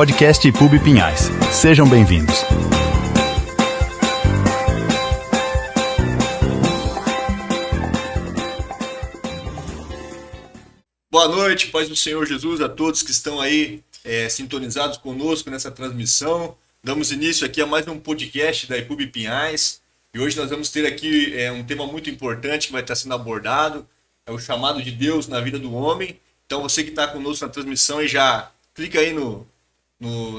podcast IPUB Pinhais. Sejam bem-vindos. Boa noite, paz do Senhor Jesus a todos que estão aí sintonizados conosco nessa transmissão. Damos início aqui a mais um podcast da IPUB Pinhais. E hoje nós vamos ter aqui um tema muito importante que vai estar sendo abordado. É o chamado de Deus na vida do homem. Então você que está conosco na transmissão e já clica aí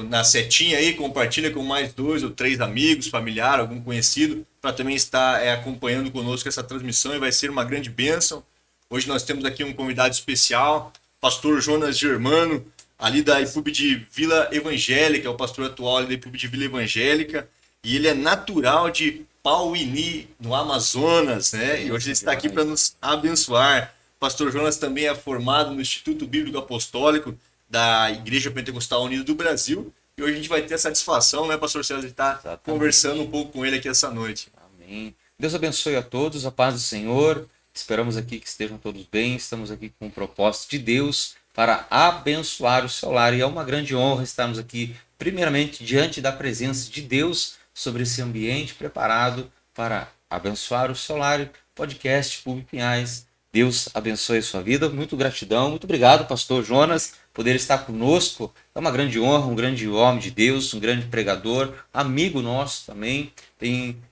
na setinha aí, compartilha com mais 2 ou 3 amigos, familiar, algum conhecido, para também estar acompanhando conosco essa transmissão e vai ser uma grande bênção. Hoje nós temos aqui um convidado especial, pastor Jonas Germano, ali da IPUB de Vila Evangélica, é o pastor atual ali da IPUB de Vila Evangélica, e ele é natural de Pauini, no Amazonas, né? E hoje ele está aqui para nos abençoar. Pastor Jonas também é formado no Instituto Bíblico Apostólico da Igreja Pentecostal Unida do Brasil. E hoje a gente vai ter a satisfação, né, pastor César, de estar conversando um pouco com ele aqui essa noite. Amém. Deus abençoe a todos, a paz do Senhor. Esperamos aqui que estejam todos bem. Estamos aqui com o propósito de Deus para abençoar o seu lar. E é uma grande honra estarmos aqui, primeiramente, diante da presença de Deus, sobre esse ambiente preparado para abençoar o seu lar. Podcast IPUB Pinhais. Deus abençoe a sua vida. Muito gratidão. Muito obrigado, pastor Jonas, poder estar conosco. É uma grande honra, um grande homem de Deus, um grande pregador, amigo nosso também. Tem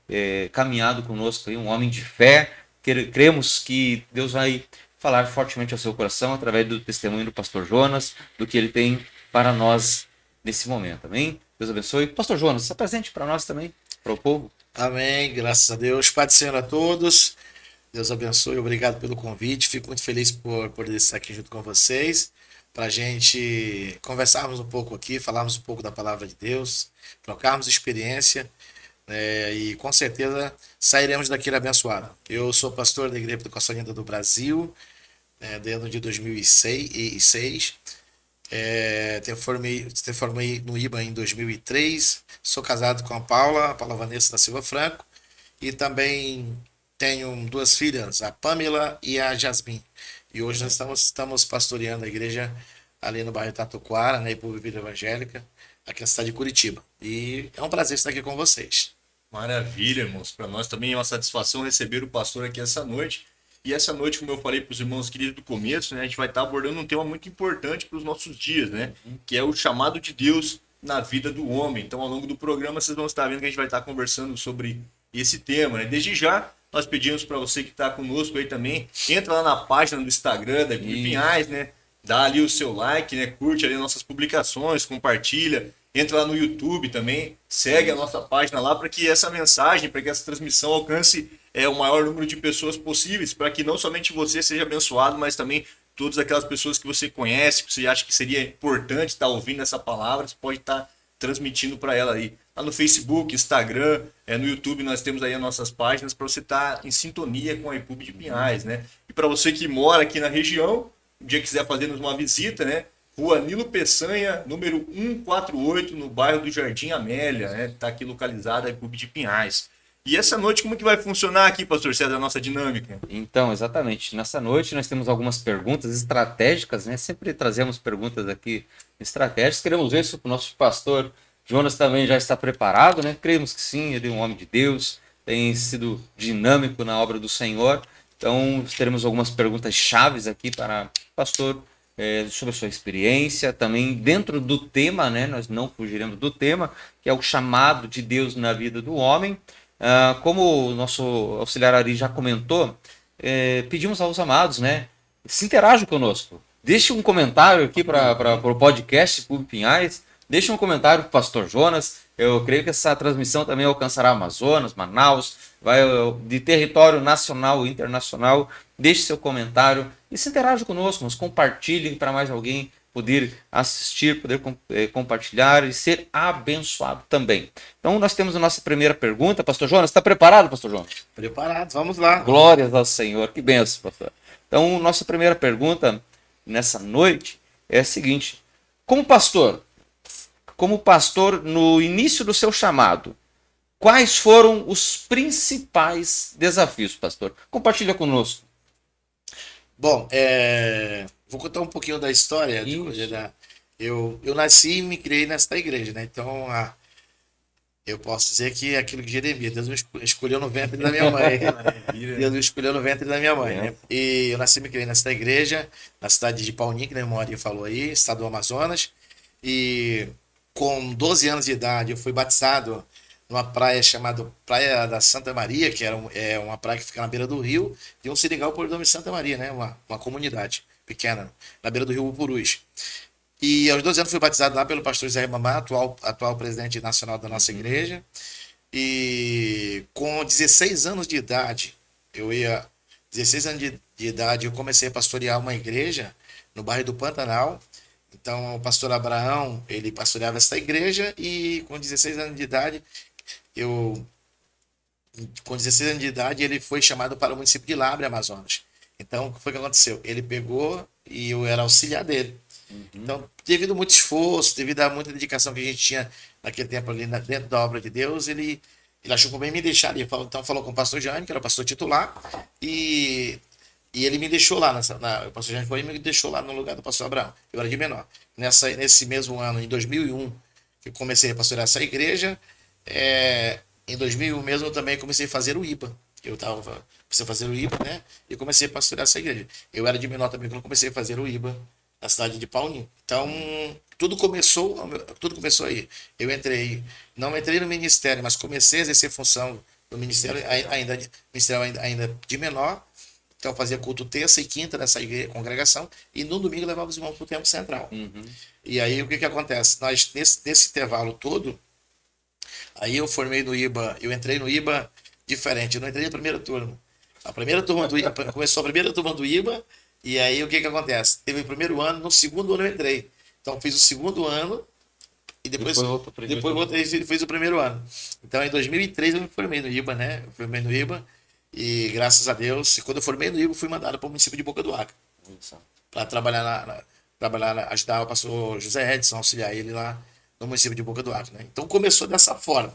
caminhado conosco aí, um homem de fé. Cremos que Deus vai falar fortemente ao seu coração através do testemunho do pastor Jonas, do que ele tem para nós nesse momento. Amém? Deus abençoe. Pastor Jonas, se apresente para nós também, para o povo. Amém. Graças a Deus. Pai do Senhor a todos. Deus abençoe, obrigado pelo convite. Fico muito feliz por poder estar aqui junto com vocês, para a gente conversarmos um pouco aqui, falarmos um pouco da palavra de Deus, trocarmos experiência, e com certeza sairemos daqui abençoados. Eu sou pastor da Igreja Pentecostal Unida do Brasil, desde o ano de 2006. Formei no IBA em 2003. Sou casado com a Paula Vanessa da Silva Franco, e também tenho 2 filhas, a Pamela e a Jasmine. E hoje nós estamos pastoreando a igreja ali no bairro Tatuquara, na IPUB Vila Evangélica, aqui na cidade de Curitiba. E é um prazer estar aqui com vocês. Maravilha, irmãos. Para nós também é uma satisfação receber o pastor aqui essa noite. E essa noite, como eu falei para os irmãos queridos do começo, né, a gente vai estar abordando um tema muito importante para os nossos dias, né? Que é o chamado de Deus na vida do homem. Então, ao longo do programa, vocês vão estar vendo que a gente vai estar conversando sobre esse tema, né? Desde já, nós pedimos para você que está conosco aí também, entra lá na página do Instagram da IPUB Pinhais, né? Dá ali o seu like, né? Curte ali nossas publicações, compartilha. Entra lá no YouTube também, segue a nossa página lá para que essa mensagem, para que essa transmissão alcance o maior número de pessoas possíveis, para que não somente você seja abençoado, mas também todas aquelas pessoas que você conhece, que você acha que seria importante estar ouvindo essa palavra, você pode estar transmitindo para ela aí. Lá no Facebook, Instagram, no YouTube nós temos aí as nossas páginas para você estar em sintonia com a IPUB de Pinhais, né? E para você que mora aqui na região, um dia quiser fazer-nos uma visita, né? Rua Nilo Peçanha, número 148, no bairro do Jardim Amélia, né? Está aqui localizada a IPUB de Pinhais. E essa noite, como que vai funcionar aqui, pastor César, a nossa dinâmica? Então, exatamente. Nessa noite nós temos algumas perguntas estratégicas, né? Sempre trazemos perguntas aqui estratégicas. Queremos ver se o nosso pastor Jonas também já está preparado, né? Cremos que sim, ele é um homem de Deus, tem sido dinâmico na obra do Senhor. Então, teremos algumas perguntas chaves aqui para o pastor, sobre a sua experiência, também dentro do tema, né? Nós não fugiremos do tema, que é o chamado de Deus na vida do homem. Como o nosso auxiliar Ari já comentou, pedimos aos amados, né? Se interajam conosco. Deixe um comentário aqui para o podcast IPUB Pinhais. Deixe um comentário para o pastor Jonas. Eu creio que essa transmissão também alcançará Amazonas, Manaus, vai de território nacional e internacional. Deixe seu comentário e se interaja conosco. Nos compartilhe para mais alguém poder assistir, poder compartilhar e ser abençoado também. Então, nós temos a nossa primeira pergunta. Pastor Jonas, está preparado, pastor Jonas? Preparado, vamos lá. Glórias ao Senhor, que bênção, pastor. Então, nossa primeira pergunta nessa noite é a seguinte: como pastor no início do seu chamado, quais foram os principais desafios, pastor? Compartilha conosco. Bom, vou contar um pouquinho da história eu nasci e me criei nesta igreja, né? Então, eu posso dizer que é aquilo que Jeremias, Deus me escolheu no ventre da minha mãe. Deus me escolheu no ventre da minha mãe, né? E eu nasci e me criei nesta igreja, na cidade de Paulinho, que a Maria falou aí, estado do Amazonas. E com 12 anos de idade, eu fui batizado numa praia chamada Praia da Santa Maria, que é uma praia que fica na beira do rio, de um seringal por nome de Santa Maria, né? Uma comunidade pequena, na beira do rio Upurus. E aos 12 anos fui batizado lá pelo pastor Zé Mamá, atual presidente nacional da nossa igreja. E com 16 anos de idade, eu ia 16 anos de idade, eu comecei a pastorear uma igreja no bairro do Pantanal. Então, o pastor Abraão, ele pastoreava essa igreja e com 16 anos de idade, eu com 16 anos de idade, ele foi chamado para o município de Labre, Amazonas. Então, o que foi que aconteceu? Ele pegou e eu era auxiliar dele. Então, devido a muito esforço, devido a muita dedicação que a gente tinha naquele tempo ali dentro da obra de Deus, ele achou por bem me deixar ali. Então, falou com o pastor Jaime, que era o pastor titular, e, e ele me deixou lá. O pastor Jaime foi e me deixou lá no lugar do pastor Abraão. Eu era de menor. Nesse mesmo ano, em 2001, que eu comecei a pastorear essa igreja, em 2001 mesmo eu também comecei a fazer o IBA. Comecei a fazer o IBA, né? E comecei a pastorear essa igreja. Eu era de menor também quando eu comecei a fazer o IBA na cidade de Paulinho. Então, tudo começou aí. Não entrei no ministério, mas comecei a exercer função no ministério ainda de menor. Então, fazia culto terça e quinta nessa congregação, e no domingo levava os irmãos para o tempo central. E aí, o que acontece? Nós, nesse intervalo todo, aí eu formei no IBA, eu entrei no IBA diferente, eu não entrei na primeira turma. A primeira turma do IBA, começou a primeira turma do IBA, e aí o que acontece? Teve o primeiro ano, no segundo ano eu entrei. Então fiz o segundo ano e depois voltei e fiz o primeiro ano. Então em 2003 eu me formei no IBA, né? Eu formei no IBA e graças a Deus, quando eu formei no IBA, eu fui mandado para o município de Boca do Acre para trabalhar ajudar o pastor José Edson, auxiliar ele lá no município de Boca do Acre, né? Então começou dessa forma.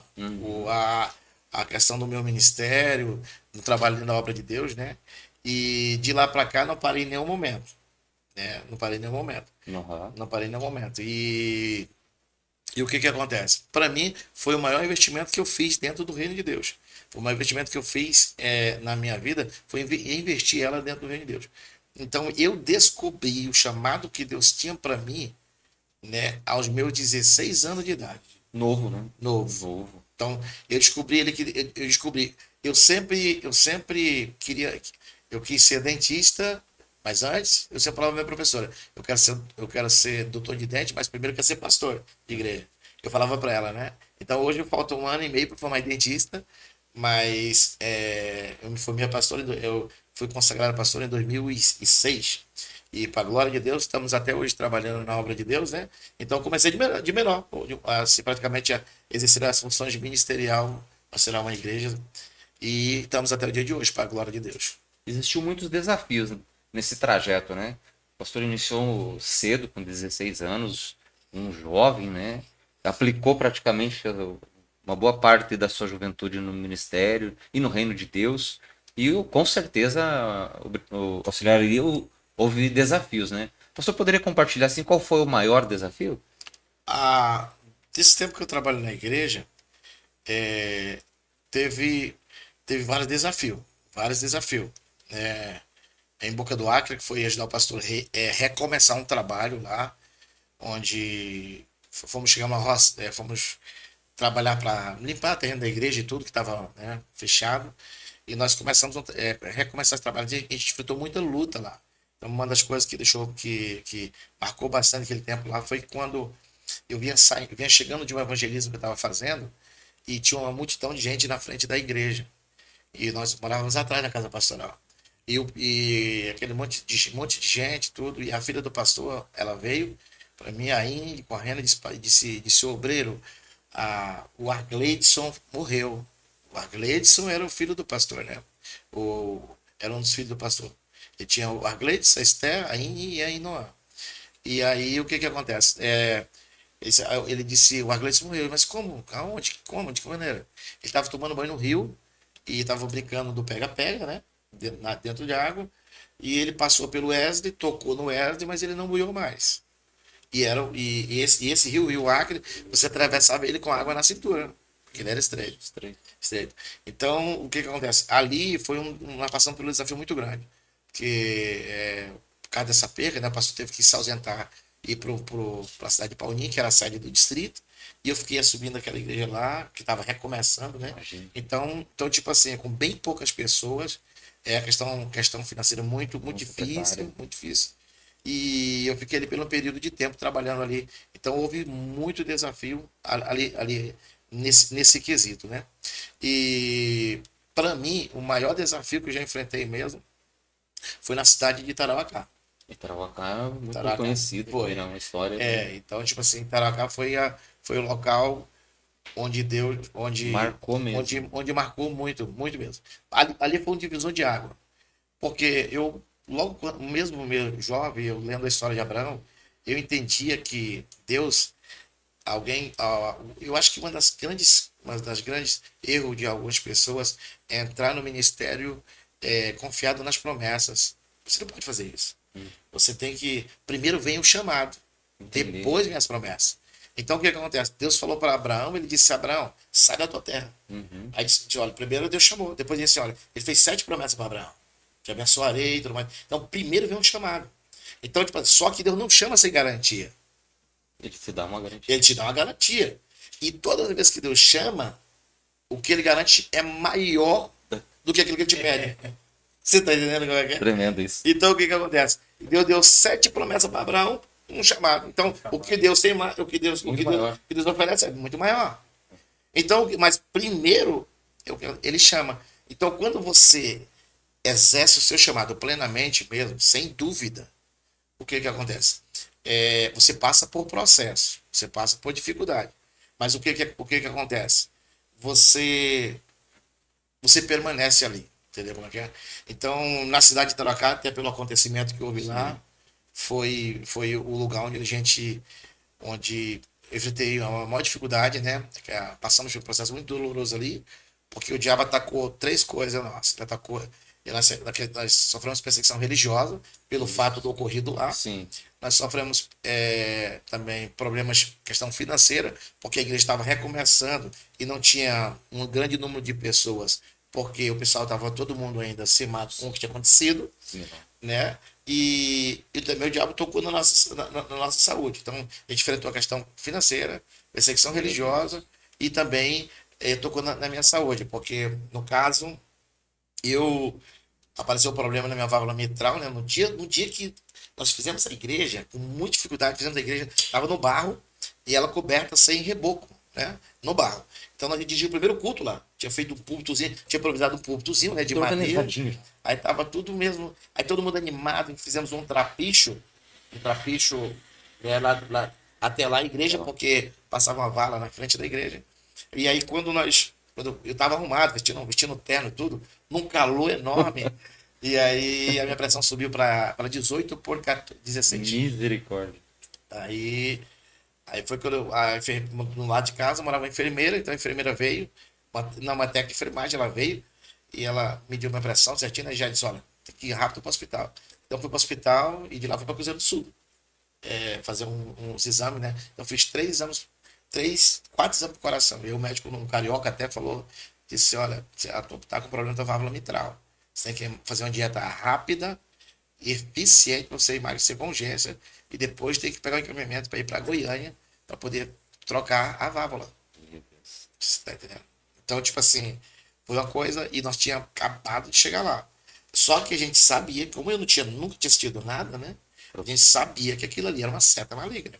A questão do meu ministério, no trabalho na obra de Deus, né? E de lá para cá não parei em nenhum momento, né? Não parei em nenhum momento. Não parei em nenhum momento. E o que acontece? Para mim, foi o maior investimento que eu fiz dentro do reino de Deus. O maior investimento que eu fiz na minha vida foi investir ela dentro do reino de Deus. Então, eu descobri o chamado que Deus tinha para mim, né, aos meus 16 anos de idade. Novo, né? Novo. Então, eu descobri eu sempre quis ser dentista, mas antes eu sempre falava para minha professora, eu quero ser doutor de dente, mas primeiro eu quero ser pastor de igreja. Eu falava para ela, né? Então hoje falta 1 ano e meio para formar dentista, mas eu me formei pastor, eu fui consagrado pastor em 2006. E para a glória de Deus, estamos até hoje trabalhando na obra de Deus, né? Então comecei de menor praticamente a exercer as funções ministerial, pastorear uma igreja, e estamos até o dia de hoje, para a glória de Deus. Existiu muitos desafios nesse trajeto, né? O pastor iniciou cedo, com 16 anos, um jovem, né? Aplicou praticamente uma boa parte da sua juventude no ministério e no reino de Deus. E com certeza o auxiliaria houve desafios, né? O pastor poderia compartilhar assim qual foi o maior desafio? Desse tempo que eu trabalho na igreja, teve vários desafios. Em Boca do Acre, que foi ajudar o pastor recomeçar um trabalho lá, onde fomos chegar uma roça, fomos trabalhar para limpar a terreno da igreja e tudo que estava, né, fechado. E nós começamos a recomeçar esse trabalho. A gente enfrentou muita luta lá. Então, uma das coisas que marcou bastante aquele tempo lá foi quando eu vinha chegando de um evangelismo que eu estava fazendo e tinha uma multidão de gente na frente da igreja. E nós morávamos atrás da casa pastoral. E aquele monte de gente, tudo. E a filha do pastor, ela veio para mim aí, correndo, e disse: obreiro, o Argleidson morreu. O Argleidson era o filho do pastor, né? Era um dos filhos do pastor. Ele tinha o Argleidson, a Esther, a Inni e a Inoã. E aí o que acontece? Ele disse: o Argleidson morreu. Mas como? Aonde? Como? De que maneira? Ele estava tomando banho no rio e estava brincando do pega-pega, né? Dentro de água. E ele passou pelo Wesley, tocou no Wesley, mas ele não molhou mais. E esse rio Acre, você atravessava ele com água na cintura, porque ele era estreito. Estreito. Então, o que acontece? Ali foi uma passando por um desafio muito grande, porque por causa dessa perda, né, o pastor teve que se ausentar e ir para a cidade de Paulinho, que era a sede do distrito, e eu fiquei subindo aquela igreja lá, que estava recomeçando, né? Imagina. Então, tipo assim, com bem poucas pessoas, a questão financeira muito difícil, muito difícil. E eu fiquei ali pelo período de tempo trabalhando ali. Então houve muito desafio ali nesse quesito, né? E para mim, o maior desafio que eu já enfrentei mesmo foi na cidade de Tarauacá. E Tarauacá é muito Tarauacá. conhecido, Foi. também, né? Uma história. Então, tipo assim, Tarauacá foi o local onde Deus, Marcou mesmo. onde marcou muito, muito mesmo. Ali foi um divisor de água. Porque eu, logo mesmo meu jovem, eu lendo a história de Abraão, eu entendia que Deus, eu acho que uma das grandes erros de algumas pessoas é entrar no ministério confiado nas promessas. Você não pode fazer isso. Você tem que, primeiro vem o chamado, Entendi. depois vem as promessas. Então o que acontece? Deus falou para Abraão, ele disse: Abraão, sai da tua terra. Aí disse: olha, primeiro Deus chamou, depois disse: olha, ele fez 7 promessas para Abraão. Te abençoarei e tudo mais. Então, primeiro vem um chamado. Então, tipo, só que Deus não chama sem garantia. Ele te dá uma garantia. Ele te dá uma garantia. E todas as vezes que Deus chama, o que ele garante é maior do que aquilo que ele te pede. Você tá entendendo como é que é? Tremendo isso. Então, o que acontece? Deus deu 7 promessas para Abraão, um chamado. Então, o que Deus tem mais, o que Deus oferece é muito maior. Então, mas primeiro, ele chama. Então, quando você exerce o seu chamado plenamente mesmo, sem dúvida, o que acontece? Você passa por processo, você passa por dificuldade. Mas o que acontece? Você permanece ali, entendeu como é que é? Então, na cidade de Tarauacá, até pelo acontecimento que houve lá, foi o lugar onde eu enfrentei a maior dificuldade, né? Passamos por um processo muito doloroso ali, porque o diabo atacou 3 coisas nossas. Ele atacou. Nós sofremos perseguição religiosa pelo fato do ocorrido lá. Sim. Nós sofremos também problemas, questão financeira, porque a igreja estava recomeçando e não tinha um grande número de pessoas, porque o pessoal estava todo mundo ainda cismado com o que tinha acontecido, Sim. né? E também o diabo tocou na nossa saúde. Então, a gente enfrentou a questão financeira, perseguição religiosa e também tocou na minha saúde, porque, no caso, apareceu um problema na minha válvula mitral, né? No dia que nós fizemos a igreja, com muita dificuldade, fizemos a igreja, estava no barro e ela coberta sem reboco, né? No barro. Então nós dirigimos o primeiro culto lá. Tinha feito um púlpitozinho, tinha improvisado um púlpitozinho, né? De madeira. Aí tava tudo mesmo. Aí todo mundo animado, fizemos um trapicho, lá, até lá a igreja, porque passava uma vala na frente da igreja. E aí quando eu estava arrumado, vestindo terno e tudo, num calor enorme. E aí a minha pressão subiu para 18 por 16. Misericórdia. Aí foi quando no lado de casa morava uma enfermeira, então a enfermeira veio, uma técnica de enfermagem, ela veio e ela mediu minha pressão certinho, e já disse: olha, tem que ir rápido para o hospital. Então fui para o hospital e de lá fui para Cruzeiro do Sul fazer uns exames, né? Então fiz 4 exames pro coração. E o médico, um carioca, até disse: olha, você tá com problema da válvula mitral. Você tem que fazer uma dieta rápida e eficiente para você emagrecer com urgência. E depois tem que pegar o encaminhamento para ir para Goiânia para poder trocar a válvula. Você tá entendendo? Então, tipo assim, foi uma coisa e nós tínhamos acabado de chegar lá. Só que a gente sabia, como eu nunca tinha assistido nada, né? A gente sabia que aquilo ali era uma seta maligna.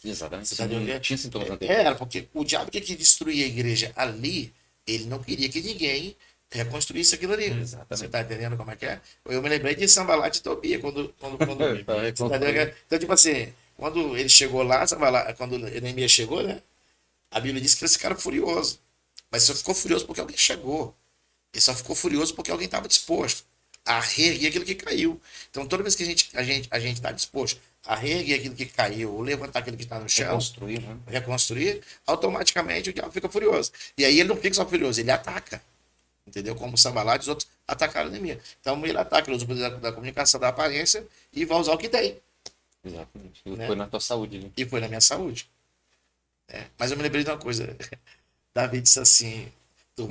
Exatamente. Você tá entendendo? Tinha sintomas anteriores. Era, porque o diabo que queria destruir a igreja ali, ele não queria que ninguém reconstruísse aquilo ali. Exatamente. Você tá entendendo como é que é? Eu me lembrei de Sambalat e Tobia, quando você tá entendendo? Então, tipo assim, quando ele chegou lá, quando Neemias chegou, né? A Bíblia diz que eles ficaram furiosos. Mas só ficou furioso porque alguém chegou. Ele só ficou furioso porque alguém estava disposto a reerguer aquilo que caiu. Então, toda vez que a gente está disposto a reerguer aquilo que caiu, ou levantar aquilo que está no chão, reconstruir, automaticamente o diabo fica furioso. E aí ele não fica só furioso, ele ataca. Entendeu? Como o Sambalat e os outros atacaram a Neemias. Então ele ataca, ele usa o poder da comunicação, da aparência, e vai usar o que tem. Exatamente. Né? Foi na tua saúde, né? E foi na minha saúde. Né? Mas eu me lembrei de uma coisa. Davi disse assim: tu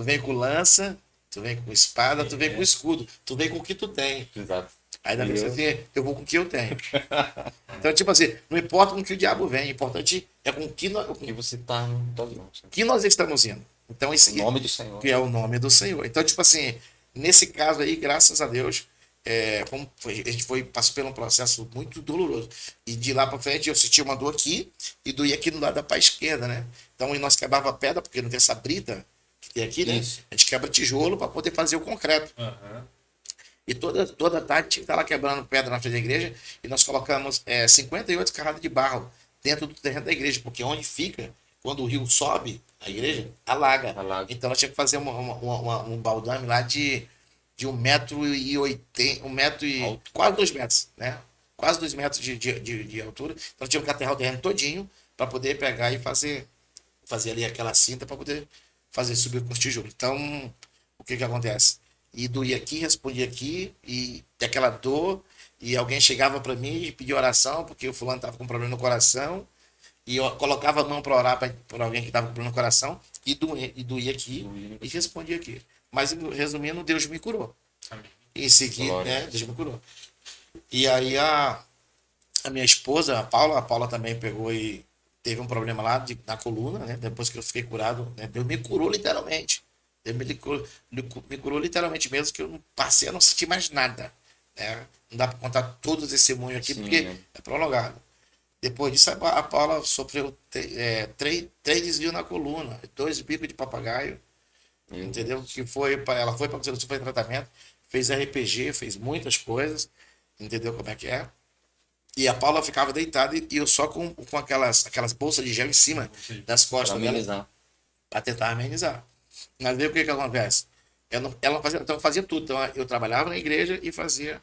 vem com lança, tu vem com espada, tu vem com escudo, tu vem com o que tu tem. Exato. Aí Davi E disse eu- assim: eu vou com o que eu tenho. Então, tipo assim, não importa com que o diabo vem, o importante é com E você tá no tuas mãos. Né? que nós estamos indo. Então, Em esse nome do Senhor. que é o nome do Senhor. Então, tipo assim, nesse caso aí, graças a Deus, a gente passou por um processo muito doloroso. E de lá para frente eu senti uma dor aqui e doía aqui no lado da pá esquerda, né? Então, e nós quebrava pedra, porque não tem essa brita que tem aqui, né? Isso. A gente quebra tijolo para poder fazer o concreto. Aham. E toda tarde tinha que estar lá quebrando pedra na frente da igreja e nós colocamos 58 carradas de barro dentro do terreno da igreja, porque onde fica, quando o rio sobe, a igreja alaga. Alaga. Então nós tínhamos que fazer um baldame lá de 1,80 m, Alto. quase 2 metros, né? Quase 2 metros de altura. Então nós tínhamos que aterrar o terreno todinho para poder pegar e fazer ali aquela cinta para poder fazer subir com os tijolos. Então, o que que acontece? E doía aqui, respondia aqui, e aquela dor, e alguém chegava para mim e pedia oração, porque o fulano estava com problema no coração, e eu colocava a mão para orar por alguém que estava com problema no coração, e doía aqui, e respondia aqui. Mas, resumindo, Deus me curou. Amém. Em seguida, Glória. né, Deus me curou. E aí a minha esposa, a Paula também pegou e teve um problema lá na coluna, né? Depois que eu fiquei curado, né? Deus me curou literalmente. Deus me curou literalmente mesmo, que eu não passei a não sentir mais nada. Né? Não dá para contar todo o testemunho aqui, Sim, porque né? é prolongado. Depois disso, a Paula sofreu três desvios na coluna, 2 bicos de papagaio, entendeu? Que ela foi para o Sul, foi em tratamento, fez RPG, fez muitas coisas, entendeu como é que é? E a Paula ficava deitada e eu só com aquelas bolsas de gel em cima das Para costas dela amenizar. para tentar amenizar. Mas aí o que que acontece? Ela fazia, então fazia tudo. Então eu trabalhava na igreja e fazia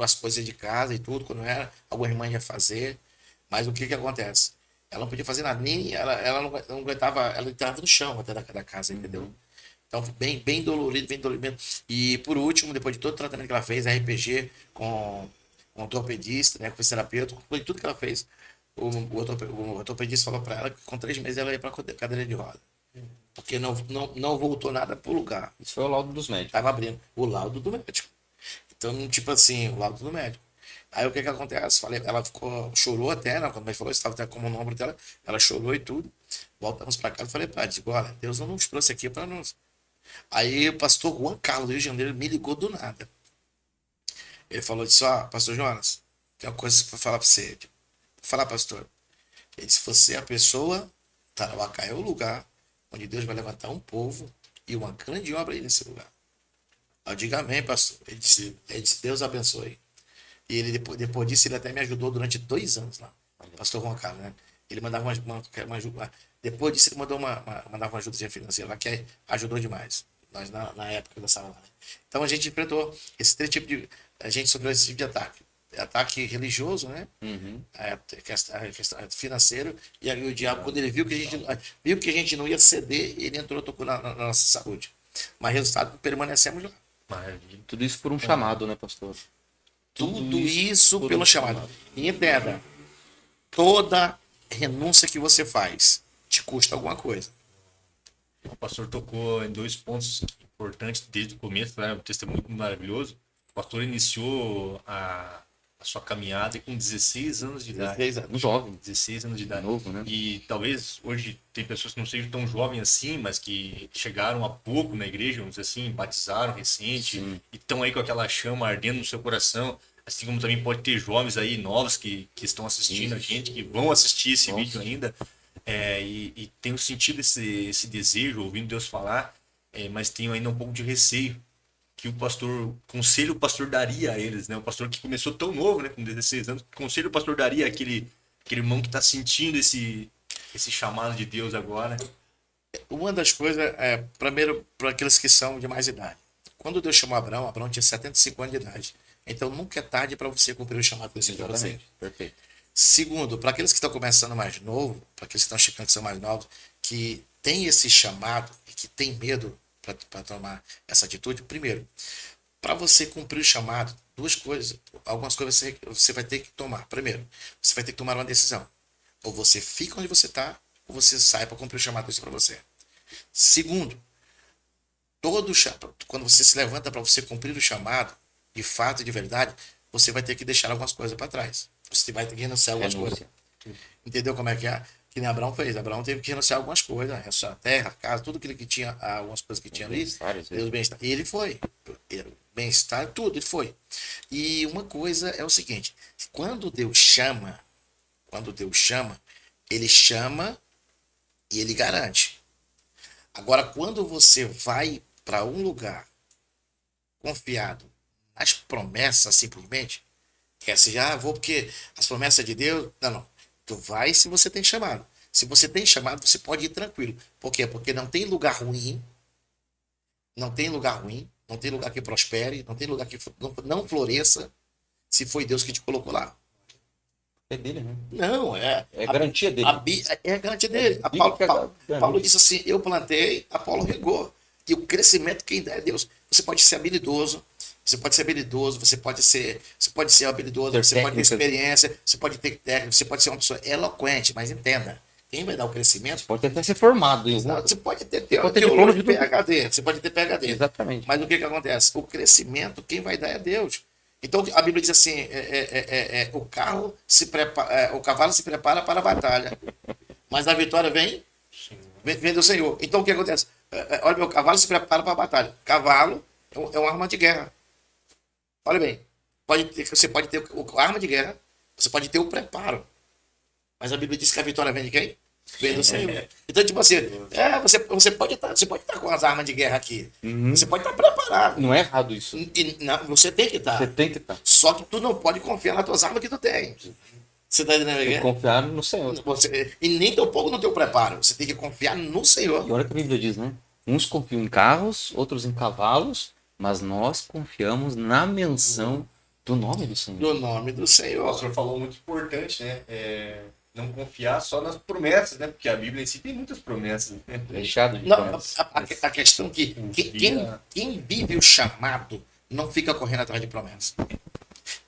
as coisas de casa e tudo, quando era, alguma irmã ia fazer. Mas o que que acontece? Ela não podia fazer nada, nem ela não aguentava, ela estava no chão até da casa, entendeu? Então, bem dolorido, bem dolorido mesmo. E por último, depois de todo o tratamento que ela fez, RPG com ortopedista, né, com fisioterapeuta, com tudo que ela fez, o ortopedista falou para ela que com 3 meses ela ia para cadeira de roda. Porque não voltou nada pro lugar. Isso foi o laudo dos médicos. Tava abrindo o laudo do médico. Então, tipo assim, o laudo do médico. Aí o que que acontece? Ela chorou até, né? Quando ele falou, estava até como no ombro dela, ela chorou e tudo. Voltamos para casa e falei, pai, digo, olha, Deus não nos trouxe aqui para nos. Aí o pastor Juan Carlos do Rio de Janeiro me ligou do nada. Ele falou disse, ó, pastor Jonas, tem uma coisa para falar para você. Digo, falar, pastor. Ele disse, você é a pessoa, Tarauacá é o lugar onde Deus vai levantar um povo e uma grande obra aí nesse lugar. Eu digo amém, pastor. Ele disse, Deus abençoe. E ele, depois disso, ele até me ajudou durante 2 anos lá. Pastor Juan Carlos, né? Ele mandava uma ajuda. Depois disso, ele mandava uma ajuda financeira lá, que ajudou demais. Nós, na época, nessa lá. Né? Então, a gente enfrentou esse tipo de. A gente sofreu esse tipo de ataque. Ataque religioso, né? Uhum. Questão financeiro. E aí o diabo, quando ele viu que a gente não ia ceder, ele entrou, tocou na nossa saúde. Mas, resultado, permanecemos lá. Maravilha. Tudo isso por um chamado, né, pastor? Tudo isso por pelo um chamado. E entenda, toda renúncia que você faz te custa alguma coisa. O pastor tocou em 2 pontos importantes desde o começo, né? Um testemunho muito maravilhoso. O pastor iniciou a sua caminhada com 16 anos de idade. 16 anos. Um jovem. 16 anos de idade. Novo, né? E talvez hoje tem pessoas que não sejam tão jovens assim, mas que chegaram há pouco na igreja, vamos dizer assim, batizaram recente, Sim. e estão aí com aquela chama ardendo no seu coração. Assim como também pode ter jovens aí novos que estão assistindo a gente, que vão assistir esse vídeo ainda, e tenho sentido esse desejo, ouvindo Deus falar, mas tenho ainda um pouco de receio que conselho o pastor daria a eles, né? O pastor que começou tão novo, né, com 16 anos, que conselho o pastor daria àquele irmão que está sentindo esse chamado de Deus agora? Uma das coisas primeiro, para aqueles que são de mais idade. Quando Deus chamou Abraão tinha 75 anos de idade. Então nunca é tarde para você cumprir o chamado que Deus tem para você. Exatamente. Perfeito. Segundo, para aqueles que estão começando mais novo, para aqueles que estão chegando que são mais novos, que tem esse chamado e que tem medo para tomar essa atitude, primeiro, Para você cumprir o chamado, duas coisas, algumas coisas você vai ter que tomar. Primeiro, você vai ter que tomar uma decisão. Ou você fica onde você está, ou você sai para cumprir o chamado que eu para você. Segundo, quando você se levanta para você cumprir o chamado, de fato e de verdade, você vai ter que deixar algumas coisas para trás. Você vai ter que renunciar algumas coisas. Entendeu como é que é? Que nem Abraão fez. Abraão teve que renunciar algumas coisas, renunciar a terra, a casa, tudo aquilo que tinha, algumas coisas que tinha ali. Deus bem-estar. E ele foi. Bem-estar, tudo, ele foi. E uma coisa é o seguinte: quando Deus chama, ele chama e ele garante. Agora, quando você vai para um lugar confiado nas promessas, simplesmente, quer seja, vou porque as promessas de Deus. Não. Tu vai se você tem chamado. Se você tem chamado, você pode ir tranquilo. Por quê? Porque não tem lugar ruim. Não tem lugar ruim. Não tem lugar que prospere. Não tem lugar que não floresça. Se foi Deus que te colocou lá. É dele, né? Não, é garantia dele. É a garantia dele. Paulo disse assim: eu plantei, Apolo regou. E o crescimento quem dá é Deus. Você pode ser habilidoso. Você pode ser habilidoso, você pode ser habilidoso, você pode ter experiência, você pode ter técnica, você pode ser uma pessoa eloquente, mas entenda, quem vai dar o crescimento... Pode até ser formado. Você pode ter diploma de PhD, você pode ter PhD. Exatamente. Mas o que acontece? O crescimento, quem vai dar é Deus. Então a Bíblia diz assim, o cavalo se prepara para a batalha, mas a vitória vem do Senhor. Então o que acontece? Olha, meu cavalo se prepara para a batalha. Cavalo é uma arma de guerra. Olha bem, você pode ter a arma de guerra, você pode ter o preparo. Mas a Bíblia diz que a vitória vem de quem? Vem do Senhor. Então, tipo assim, você pode estar com as armas de guerra aqui. Uhum. Você pode estar preparado. Não é errado isso. Não, você tem que estar. Você tem que estar. Só que tu não pode confiar nas tuas armas que tu tem. Você está entendendo? Tem que confiar no Senhor. E nem tão pouco no teu preparo. Você tem que confiar no Senhor. E olha o que a Bíblia diz, né? Uns confiam em carros, outros em cavalos, mas nós confiamos na menção do nome do Senhor. Do nome do Senhor. O pastor falou muito importante, né? Não confiar só nas promessas, né? Porque a Bíblia em si tem muitas promessas. Né? Fechado de Não, promessas. a questão é que quem vive o chamado não fica correndo atrás de promessa.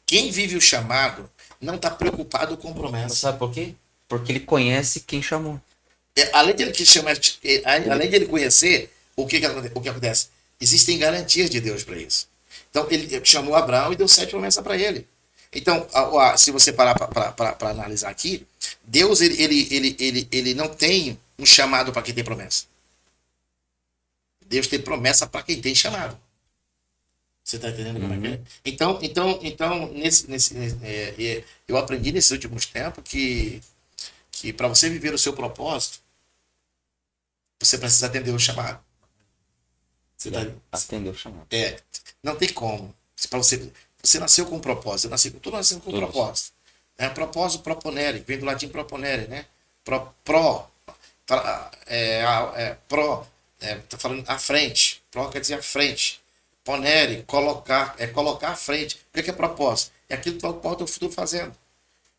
Quem vive o chamado não está preocupado com promessa. Sabe por quê? Porque ele conhece quem chamou. Além de ele conhecer, o que acontece? Existem garantias de Deus para isso. Então, ele chamou Abraão e deu 7 promessas para ele. Então, se você parar para analisar aqui, Deus ele não tem um chamado para quem tem promessa. Deus tem promessa para quem tem chamado. Você está entendendo como é que é? Então eu aprendi nesses últimos tempos que para você viver o seu propósito, você precisa atender o chamado. Atendeu o chamado. Não tem como. Você nasceu com um propósito. Eu nasci nascendo com um propósito. Propósito, proponere, vem do latim proponere, né? Tá falando à frente. Pro quer dizer à frente. Ponere, colocar à frente. O que é propósito? É aquilo que vai ocupar o teu futuro fazendo.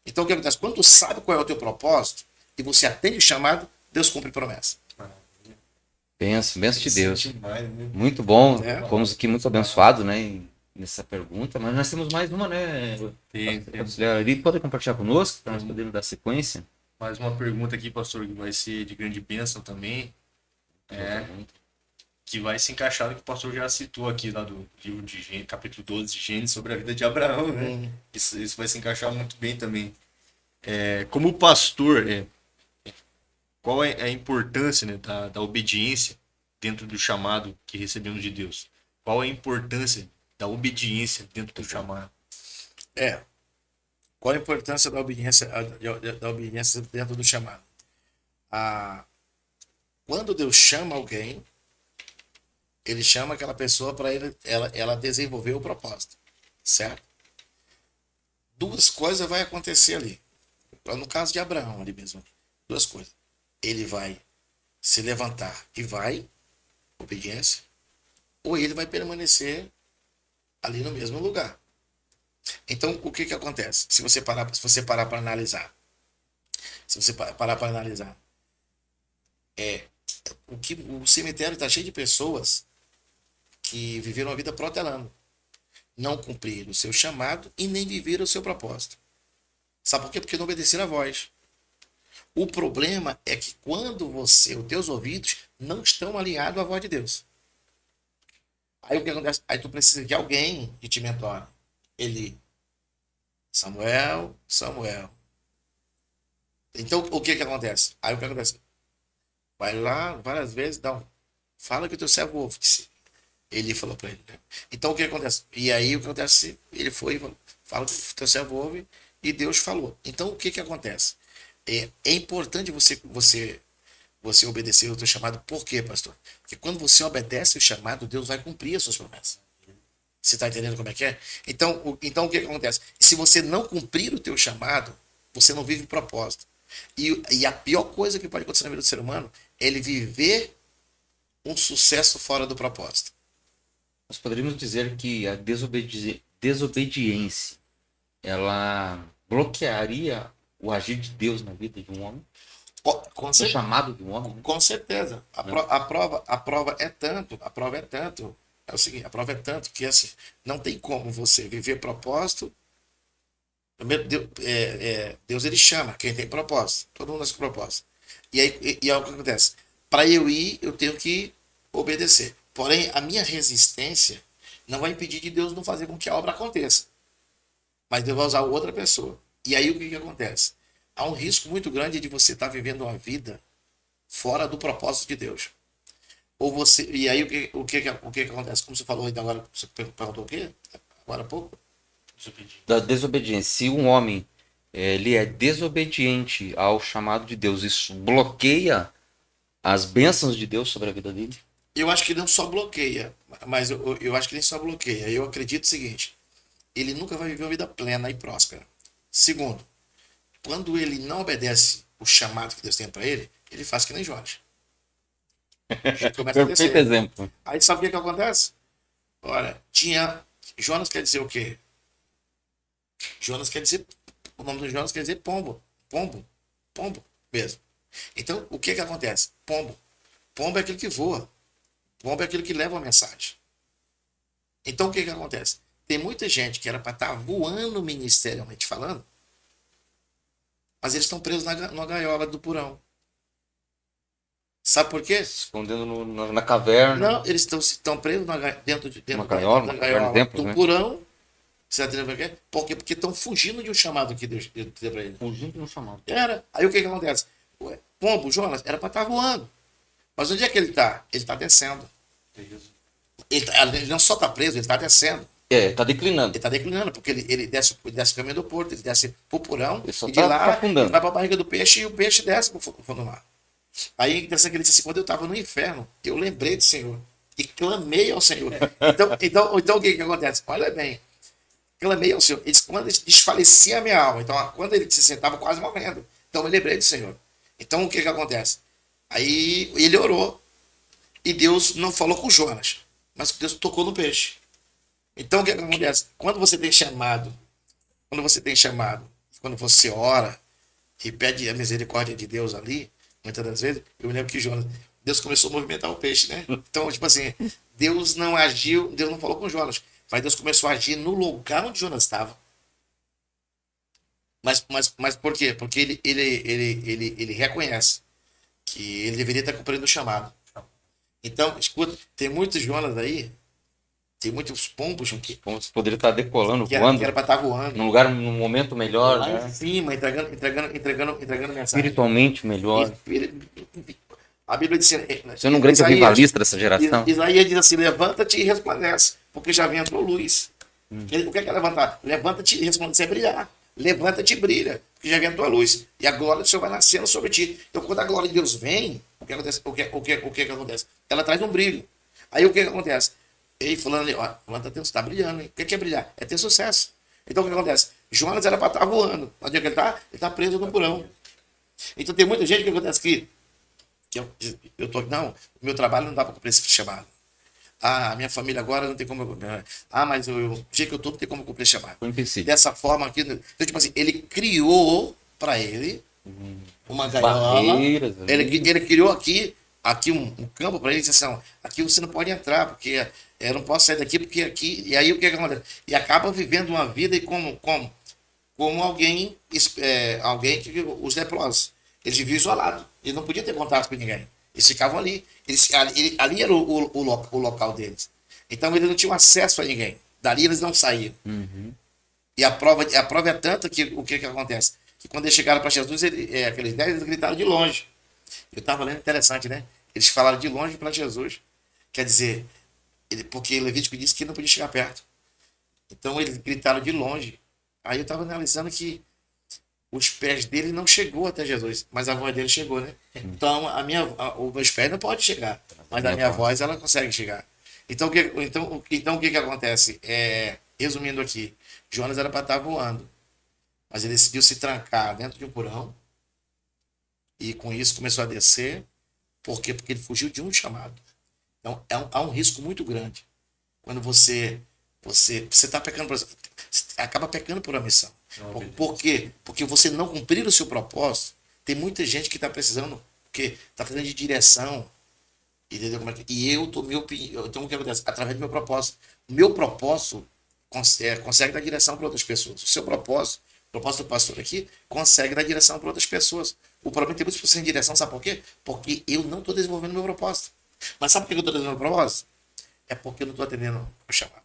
Então o que acontece? Quando tu sabe qual é o teu propósito e você atende o chamado, Deus cumpre promessa. Benção de Deus. Demais, né? Muito bom. Fomos aqui muito abençoados, né? Nessa pergunta, mas nós temos mais uma, né? Ele pode compartilhar conosco para nós podermos dar sequência? Mais uma pergunta aqui, pastor, que vai ser de grande bênção também. Que vai se encaixar no que o pastor já citou aqui lá do livro de Gênesis, capítulo 12 de Gênesis, sobre a vida de Abraão, né? Isso vai se encaixar muito bem também. Como pastor, qual é a importância, né, da obediência dentro do chamado que recebemos de Deus? Qual é a importância da obediência dentro do chamado? Qual a importância da obediência dentro do chamado? Quando Deus chama alguém, ele chama aquela pessoa para ela desenvolver o propósito, certo? Duas coisas vai acontecer ali. No caso de Abraão ali mesmo, duas coisas. Ele vai se levantar e vai, obediência, ou ele vai permanecer ali no mesmo lugar. Então, o que acontece? Se você parar para analisar, o cemitério está cheio de pessoas que viveram a vida protelando. não cumpriram o seu chamado e nem viveram o seu propósito. Sabe por quê? Porque não obedeceram a voz. O problema é que quando os teus ouvidos não estão alinhados à voz de Deus. Aí o que acontece? Aí tu precisa de alguém que te mentore. Eli, Samuel, Samuel. Então o que acontece? Aí o que acontece? Vai lá várias vezes, fala que o teu servo ouve. Ele falou para ele. Né? Então o que acontece? E aí o que acontece? Ele foi e falou, fala que o teu servo ouve e Deus falou. Então o que acontece? É importante você obedecer o teu chamado. Por quê, pastor? Porque quando você obedece o chamado, Deus vai cumprir as suas promessas. Você está entendendo como é que é? Então o que acontece? Se você não cumprir o teu chamado, você não vive propósito. E a pior coisa que pode acontecer na vida do ser humano é ele viver um sucesso fora do propósito. Nós poderíamos dizer que a desobediência, ela bloquearia o agir de Deus na vida de um homem? Com O chamado de um homem? Né? Com certeza. A prova é tanto, é o seguinte, a prova é tanto que assim, não tem como você viver propósito. Primeiro, Deus ele chama quem tem propósito. Todo mundo nasce com propósito. E aí é o que acontece. Para eu ir, eu tenho que obedecer. Porém, a minha resistência não vai impedir de Deus não fazer com que a obra aconteça. Mas Deus vai usar outra pessoa. E aí o que acontece? Há um risco muito grande de você estar vivendo uma vida fora do propósito de Deus. Ou você, e aí o que acontece? Como você falou ainda agora, você perguntou o quê? Agora há pouco? Da desobediência. Se um homem ele é desobediente ao chamado de Deus, isso bloqueia as bênçãos de Deus sobre a vida dele? Eu acho que não só bloqueia, mas eu acho que nem só bloqueia. Eu acredito o seguinte, ele nunca vai viver uma vida plena e próspera. Segundo, quando ele não obedece o chamado que Deus tem para ele, ele faz que nem Jonas. Perfeito exemplo. Aí sabe o que acontece? Olha, Jonas quer dizer o quê? O nome do Jonas quer dizer pombo. Pombo mesmo. Então, o que acontece? Pombo é aquele que voa. Pombo é aquele que leva a mensagem. Então, o que acontece? Tem muita gente que era para estar voando ministerialmente falando, mas eles estão presos na gaiola do porão. Sabe por quê? Escondendo na caverna. Não, eles estão presos dentro uma gaiola, da gaiola exemplo, do né? porão. Você está entendendo por quê? Porque estão fugindo de um chamado que Deus deu para ele. Fugindo de um chamado. Aí o que acontece? Pombo, Jonas, era para estar voando. Mas onde é que ele está? Ele está descendo. Ele não só está preso, ele está descendo. Tá declinando. Ele está declinando, porque ele desce o caminho do porto, ele desce pro porão, Ele só e de tá lá afundando. ele vai para a barriga do peixe e o peixe desce pro fundo do mar. Aí é interessante que ele disse assim, quando eu estava no inferno, eu lembrei do Senhor e clamei ao Senhor. Então o que acontece? Olha bem, clamei ao Senhor. Ele disse, quando desfalecia a minha alma, então quando ele se sentava quase morrendo, então eu lembrei do Senhor. Então o que acontece? Aí ele orou e Deus não falou com Jonas, mas Deus tocou no peixe. Então o que acontece? Quando você tem chamado, quando você ora e pede a misericórdia de Deus ali, muitas das vezes, eu me lembro que Deus começou a movimentar o peixe, né? Então, tipo assim, Deus não agiu, Deus não falou com Jonas, mas Deus começou a agir no lugar onde Jonas estava. Mas por quê? Porque ele reconhece que ele deveria estar cumprindo o chamado. Então, escuta, tem muitos Jonas aí, tem muitos pombos que Poderia estar decolando, era voando, para estar voando. num lugar, num momento melhor, Lá né? em cima, entregando mensagem. Espiritualmente melhor. A Bíblia diz Sendo um grande avivalista dessa geração. Isaías diz assim, levanta-te e resplandece, porque já vem a tua luz. O que é levantar? Levanta-te e resplandece é brilhar. Levanta-te e brilha, porque já vem a tua luz. E a glória do Senhor vai nascendo sobre ti. Então, quando a glória de Deus vem, o que acontece? Ela traz um brilho. Aí o que acontece? Ei, fulano ali, ó, você está brilhando, hein? O que é brilhar? É ter sucesso. Então o que acontece? Jonas era para estar voando. Onde é que ele está? Ele está preso no porão. Então tem muita gente que acontece que eu tô, não, o meu trabalho não dá para cumprir esse chamado. Ah, minha família agora não tem como. Mas o jeito que eu tô não tem como cumprir esse chamado. Dessa forma aqui. Então, tipo assim, ele criou para ele uma gaiola. Ele criou aqui um campo para ele, disse assim, aqui você não pode entrar, porque Eu não posso sair daqui porque aqui. E aí o que acontece? E acaba vivendo uma vida e como alguém, alguém que os leprosos. Eles viviam isolados. Eles não podiam ter contato com ninguém. Eles ficavam ali. Ali era o local deles. Então eles não tinham acesso a ninguém. Dali eles não saíam. E a prova é tanta que o que acontece? Que quando eles chegaram para Jesus, aqueles 10 eles gritaram de longe. Eu estava lendo, interessante, né? Eles falaram de longe para Jesus. Quer dizer, porque Levítico disse que não podia chegar perto. Então eles gritaram de longe. Aí eu estava analisando que os pés dele não chegou até Jesus, mas a voz dele chegou, né? Então os meus pés não podem chegar, mas a minha voz ela consegue chegar. Então o que acontece? Resumindo aqui, Jonas era para estar voando, mas ele decidiu se trancar dentro de um porão e com isso começou a descer. Por quê? Porque ele fugiu de um chamado. Então há um risco muito grande quando você está pecando, você acaba pecando por omissão. Por quê? Porque você não cumprir o seu propósito. Tem muita gente que está precisando, porque está precisando de direção. Entendeu como é que? E eu tô então o que acontece? Através do meu propósito. O meu propósito consegue dar direção para outras pessoas. O seu propósito, o propósito do pastor aqui, consegue dar direção para outras pessoas. O problema tem muitas pessoas sem direção, sabe por quê? Porque eu não estou desenvolvendo meu propósito. Mas sabe por que eu estou desenvolvendo meu propósito? É porque eu não estou atendendo o chamado.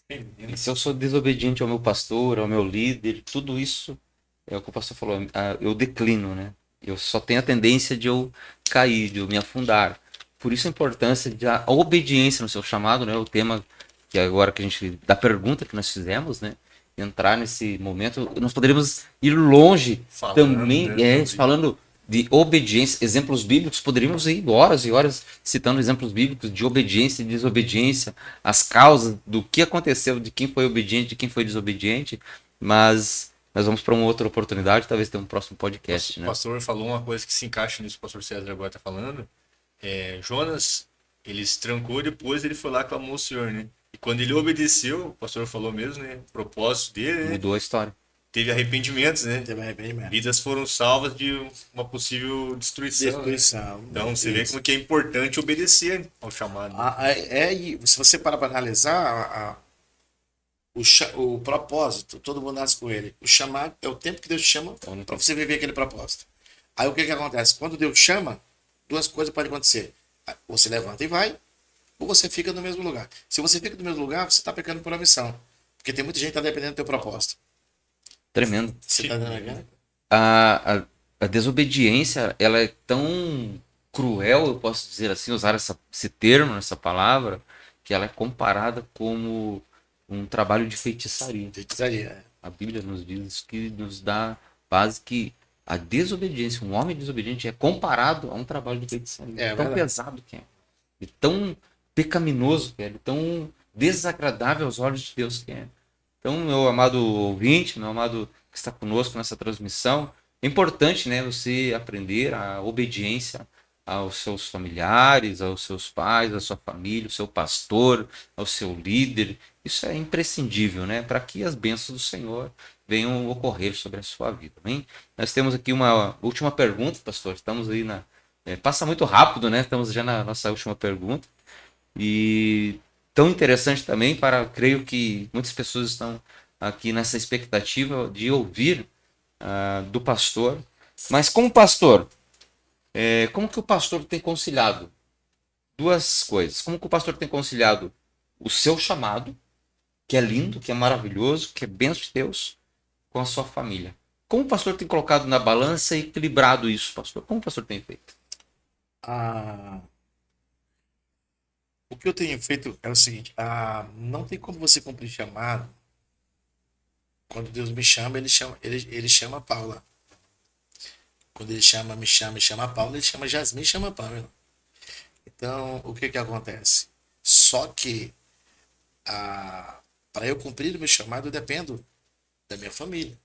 E se eu sou desobediente ao meu pastor, ao meu líder, tudo isso é o que o pastor falou, eu declino, né? Eu só tenho a tendência de eu cair, de eu me afundar. Por isso a importância da obediência no seu chamado, né? O tema que agora que a gente, da pergunta que nós fizemos, né? Entrar nesse momento, nós poderíamos ir longe também, falando de obediência, exemplos bíblicos, poderíamos ir horas e horas citando exemplos bíblicos de obediência e desobediência, as causas do que aconteceu, de quem foi obediente, de quem foi desobediente, mas nós vamos para uma outra oportunidade, talvez tenha um próximo podcast. O pastor falou uma coisa que se encaixa nisso que o pastor César agora está falando. Jonas, ele se trancou, depois ele foi lá e clamou ao Senhor, né? E quando ele obedeceu, o pastor falou mesmo, né? O propósito dele, né? Mudou a história. Teve arrependimentos, né? Vidas foram salvas de uma possível destruição. Né? Então você vê como que é importante obedecer ao chamado. E se você parar para analisar o propósito, todo mundo nasce com ele. O chamado é o tempo que Deus te chama para você viver aquele propósito. Aí o que acontece? Quando Deus chama, duas coisas podem acontecer. Você levanta e vai, ou você fica no mesmo lugar. Se você fica no mesmo lugar, você está pecando por omissão. Porque tem muita gente que está dependendo do teu propósito. Tremendo. Você tá dando a desobediência, ela é tão cruel, eu posso dizer assim, usar esse termo, essa palavra, que ela é comparada como um trabalho de feitiçaria. A Bíblia nos diz que nos dá base que a desobediência, um homem desobediente é comparado a um trabalho de feitiçaria. Tão pesado que é. E tão pecaminoso que é, tão desagradável aos olhos de Deus que é. Então, meu amado ouvinte, meu amado que está conosco nessa transmissão, é importante, né, você aprender a obediência aos seus familiares, aos seus pais, à sua família, ao seu pastor, ao seu líder. Isso é imprescindível, né, para que as bênçãos do Senhor venham ocorrer sobre a sua vida. Bem? Nós temos aqui uma última pergunta, pastor. Estamos aí passa muito rápido, né? Estamos já na nossa última pergunta. E tão interessante também creio que muitas pessoas estão aqui nessa expectativa de ouvir do pastor. Mas como pastor, como que o pastor tem conciliado duas coisas? Como que o pastor tem conciliado o seu chamado, que é lindo, que é maravilhoso, que é bênção de Deus, com a sua família? Como o pastor tem colocado na balança e equilibrado isso, pastor? Como o pastor tem feito? O que eu tenho feito é o seguinte, não tem como você cumprir chamado. Quando Deus me chama, ele chama a Paula. Quando ele me chama a Paula, ele chama Jasmine, chama a Paula. Então, o que acontece? Só que para eu cumprir o meu chamado, eu dependo da minha família.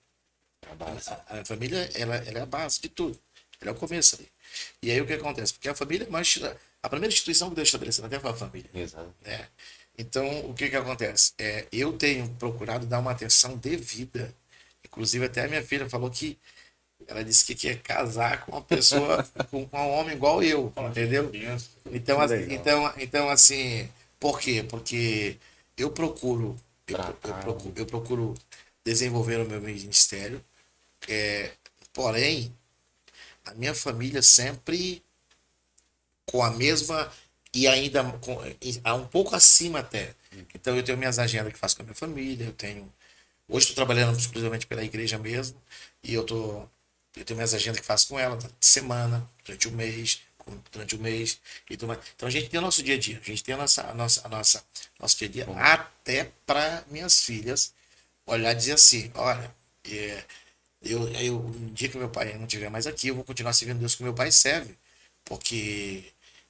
A minha família, ela é a base de tudo. Ela é o começo ali. E aí o que acontece? Porque a família é a primeira instituição que Deus estabeleceu na Terra foi a família. Exato. Né? Então, o que acontece? Eu tenho procurado dar uma atenção devida. Inclusive, até a minha filha falou que ela disse que quer casar com uma pessoa, com um homem igual eu, entendeu? Então, assim, Por quê? Porque eu procuro, eu procuro desenvolver o meu ministério, porém, a minha família sempre com a mesma e ainda um pouco acima até. Então eu tenho minhas agendas que faço com a minha família, hoje estou trabalhando exclusivamente pela igreja mesmo, e eu tenho minhas agendas que faço com ela, de semana, durante o mês e tudo mais. Então a gente tem o nosso dia a dia, a gente tem nosso dia a dia, até para minhas filhas olhar e dizer assim, olha, um dia que meu pai não estiver mais aqui, eu vou continuar servindo Deus que meu pai serve, porque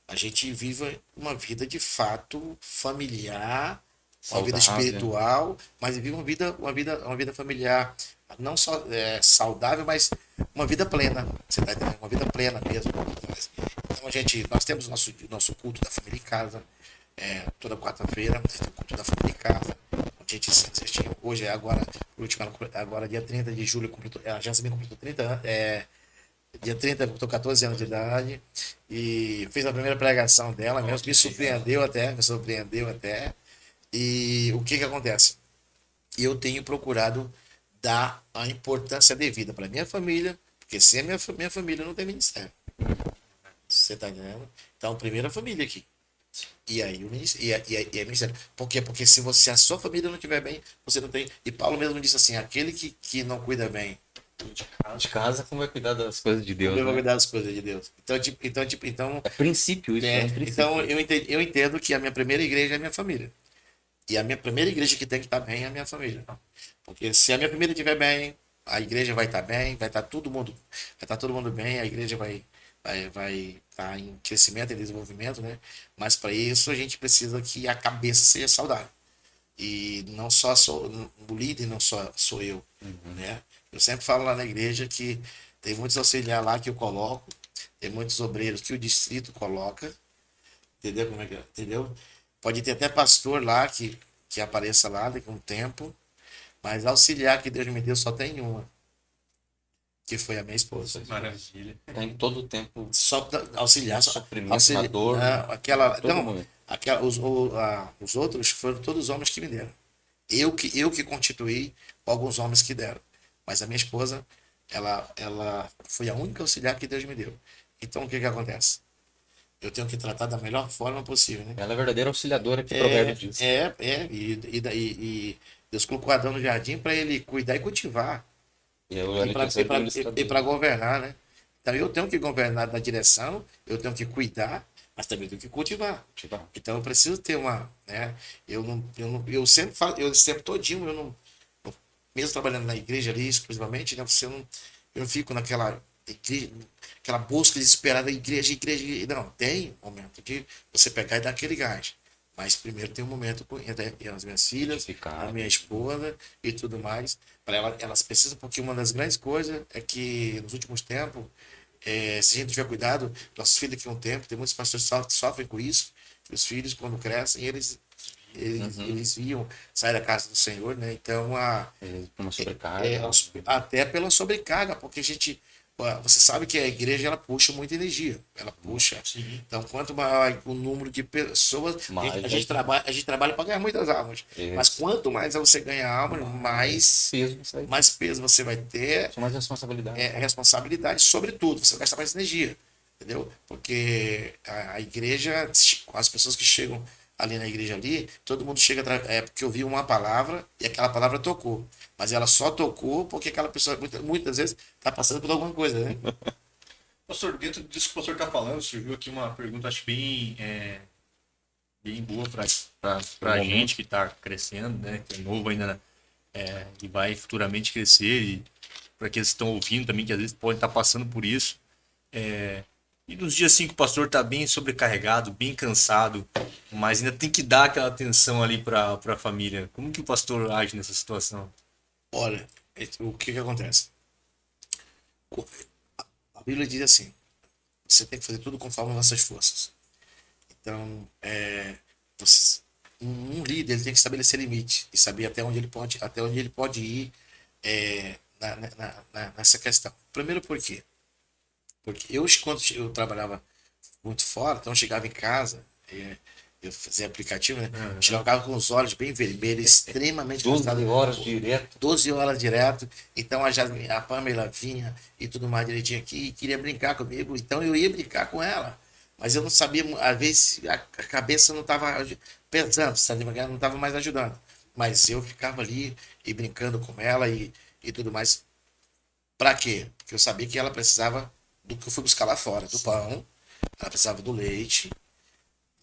a gente vive uma vida de fato familiar, uma vida Saudável. espiritual, mas vive uma vida familiar, não só saudável, mas uma vida plena. Você tá entendendo? Uma vida plena mesmo. Então nós temos o nosso culto da família em casa, toda quarta-feira, nós temos o culto da família em casa. A gente se assistiu. Hoje agora, agora dia 30 de julho, a Jansen completou 30 anos. Dia 30, eu tô 14 anos de idade e fiz a primeira pregação dela mesmo, me surpreendeu até. E o que que acontece? Eu tenho procurado dar a importância devida para minha família, porque sem a minha família não tem ministério. Você tá entendendo? Então, primeira família aqui. E aí o ministério, e aí ministério. Por quê? Porque se a sua família não estiver bem, você não tem. E Paulo mesmo disse assim: aquele que não cuida bem De casa, como vai cuidar das coisas de Deus, eu vou né? cuidar das coisas de Deus. Então, É princípio isso, é um então princípio. eu entendo que a minha primeira igreja é a minha família. E a minha primeira igreja que tem que estar bem é a minha família. Porque se a minha família estiver bem, a igreja vai estar bem, vai estar todo mundo bem, a igreja vai estar em crescimento e desenvolvimento, né? Mas para isso a gente precisa que a cabeça seja saudável. E não só o líder, não só sou eu, né? Eu sempre falo lá na igreja que tem muitos auxiliares lá que eu coloco, tem muitos obreiros que o distrito coloca, entendeu como é que é? Entendeu? Pode ter até pastor lá que apareça lá daqui a um tempo, mas auxiliar que Deus me deu só tem uma, que foi a minha esposa. Maravilha. Tá em todo o tempo Só auxiliar, sofrimento, na dor, todo momento. os outros foram todos homens que me deram. Eu que constituí alguns homens que deram. Mas a minha esposa, ela foi a única auxiliar que Deus me deu. Então o que que acontece? Eu tenho que tratar da melhor forma possível, né? Ela é a verdadeira auxiliadora que Provérbio diz. E Deus colocou Adão no jardim para ele cuidar e cultivar. E eu ali terceiro E para governar, né? Então eu tenho que governar na direção, eu tenho que cuidar, mas também tenho que cultivar. Então eu preciso ter né? Eu sempre falo, eu sempre todinho, mesmo trabalhando na igreja ali exclusivamente, né? Eu não fico aquela busca desesperada, igreja. Não, tem um momento de você pegar e dar aquele gás. Mas primeiro tem um momento com as minhas filhas, a minha esposa e tudo mais. Para elas precisam, porque uma das grandes coisas é que nos últimos tempos, se a gente não tiver cuidado, nossos filhos daqui a um tempo, tem muitos pastores que sofrem com isso. Os filhos, quando crescem, eles iam sair da casa do Senhor, né? Então, Uma sobrecarga. até pela sobrecarga, porque você sabe que a igreja ela puxa muita energia, ela puxa. Sim. Então, quanto maior o número de pessoas, a gente trabalha para ganhar muitas almas. Mas quanto mais você ganha almas, mais peso você vai ter. Mais responsabilidade. Responsabilidade sobre tudo, você vai gastar mais energia, entendeu? Porque a igreja, as pessoas que chegam ali na igreja ali, todo mundo chega porque ouviu uma palavra e aquela palavra tocou. Mas ela só tocou porque aquela pessoa muitas vezes está passando por alguma coisa, né? Pastor, dentro disso que o pastor está falando, surgiu aqui uma pergunta, acho bem boa para a gente que está crescendo, né? Que é novo ainda, e vai futuramente crescer, e para aqueles que estão ouvindo também, que às vezes podem estar passando por isso. E nos dias assim que o pastor está bem sobrecarregado, bem cansado, mas ainda tem que dar aquela atenção ali para a família. Como que o pastor age nessa situação? Olha, o que acontece? A Bíblia diz assim: você tem que fazer tudo conforme as nossas forças. Então, um líder ele tem que estabelecer limite e saber até onde ele pode ir nessa questão. Primeiro, por quê? Porque quando eu trabalhava muito fora, então eu chegava em casa, eu fazia aplicativo, né? Chegava com os olhos bem vermelhos, extremamente 12 cansado. horas direto. 12 horas direto. Então a Pamela vinha e tudo mais direitinho aqui e queria brincar comigo. Então eu ia brincar com ela. Mas eu não sabia, às vezes a cabeça não estava pesando, sabe? Ela não estava mais ajudando. Mas eu ficava ali e brincando com ela e tudo mais. Pra quê? Porque eu sabia que ela precisava do que eu fui buscar lá fora, do pão, ela precisava do leite,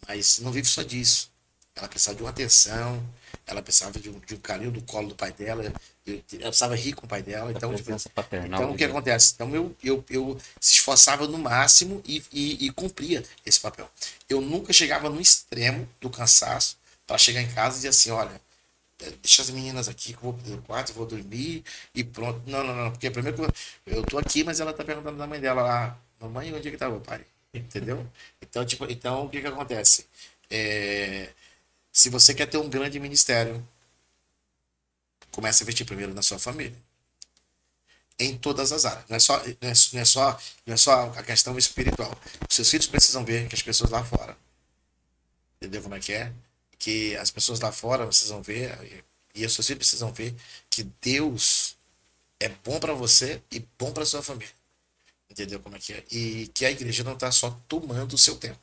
mas não vive só disso. Ela precisava de uma atenção, ela precisava de um carinho do colo do pai dela, ela precisava rir com o pai dela. Então, tipo, Presença paternal. então o que acontece? Então eu se esforçava no máximo e cumpria esse papel. Eu nunca chegava no extremo do cansaço para chegar em casa e dizer assim, olha, deixa as meninas aqui que eu vou pro quarto, vou dormir e pronto. Não, não, não, porque primeiro que eu tô aqui, mas ela tá perguntando da mãe dela lá, mamãe, onde é que tá o pai? Entendeu? Então, tipo, então o que que acontece? Se você quer ter um grande ministério, comece a investir primeiro na sua família. Em todas as áreas. Não é só a questão espiritual. Os seus filhos precisam ver que as pessoas lá fora. Entendeu como é? Que as pessoas lá fora precisam ver, e os seus filhos precisam ver que Deus é bom para você e bom para sua família. Entendeu como é? E que a igreja não está só tomando o seu tempo.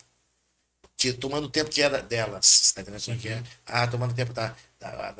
Tomando o tempo que era delas. Tá entendendo como é que é? Tomando o tempo da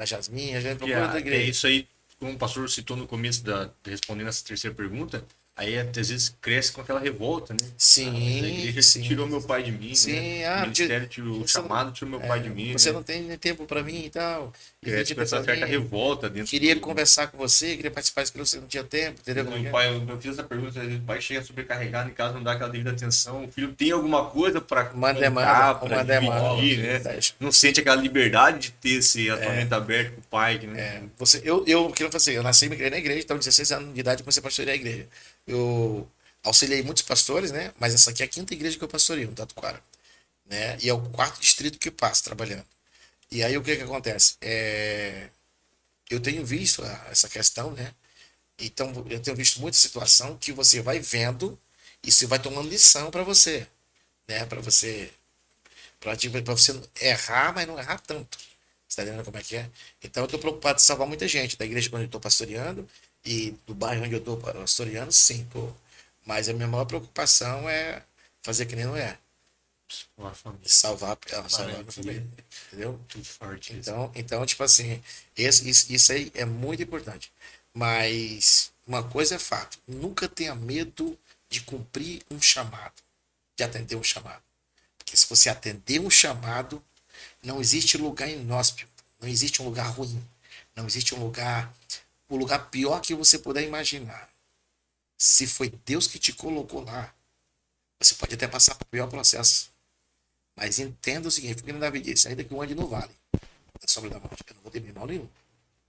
Jasmine, a gente procura da É igreja. isso aí, como o pastor citou no começo respondendo essa terceira pergunta, aí às vezes cresce com aquela revolta, né? Sim, A igreja sim. tirou meu pai de mim, Sim, né? O ministério tirou, o você chamado tirou meu pai de mim, Você né? não tem nem tempo para mim e tal. E Cresce tipo, com essa certa revolta dentro queria do- conversar com você, queria participar daquilo, você não tinha tempo, entendeu? Como é que O é? pai, eu fiz essa pergunta, às vezes o pai chega sobrecarregado em casa, não dá aquela devida atenção, o filho tem alguma coisa para Uma contar, para demanda. dividir, né? Não sente aquela liberdade de ter esse atuamento aberto com o pai, né? Eu queria fazer, eu nasci na igreja, então 16 anos de idade comecei a pastorear a igreja. Eu auxiliei muitos pastores, né? Mas essa aqui é a quinta igreja que eu pastoreio, no Tatuquara, né? E é o quarto distrito que passo trabalhando. E aí o que acontece? Eu tenho visto essa questão, né? Então eu tenho visto muita situação que você vai vendo e você vai tomando lição para você, né? Para você errar, mas não errar tanto. Você tá entendendo como é que é? Então eu tô preocupado em salvar muita gente da igreja onde eu tô pastoreando e do bairro onde eu tô pastoreando, sim, tô. Mas a minha maior preocupação é fazer que nem não é. Uma família Salvar a minha família. Entendeu? muito forte. Então, tipo assim, isso aí é muito importante. Mas uma coisa é fato: nunca tenha medo de cumprir um chamado, de atender um chamado. Porque se você atender um chamado, não existe lugar inóspito, não existe um lugar ruim, não existe o lugar pior que você puder imaginar. Se foi Deus que te colocou lá, você pode até passar pelo pior processo. Mas entenda o seguinte, porque Davi disse, ainda que eu ande no vale, da sombra da morte, eu não vou ter mal nenhum.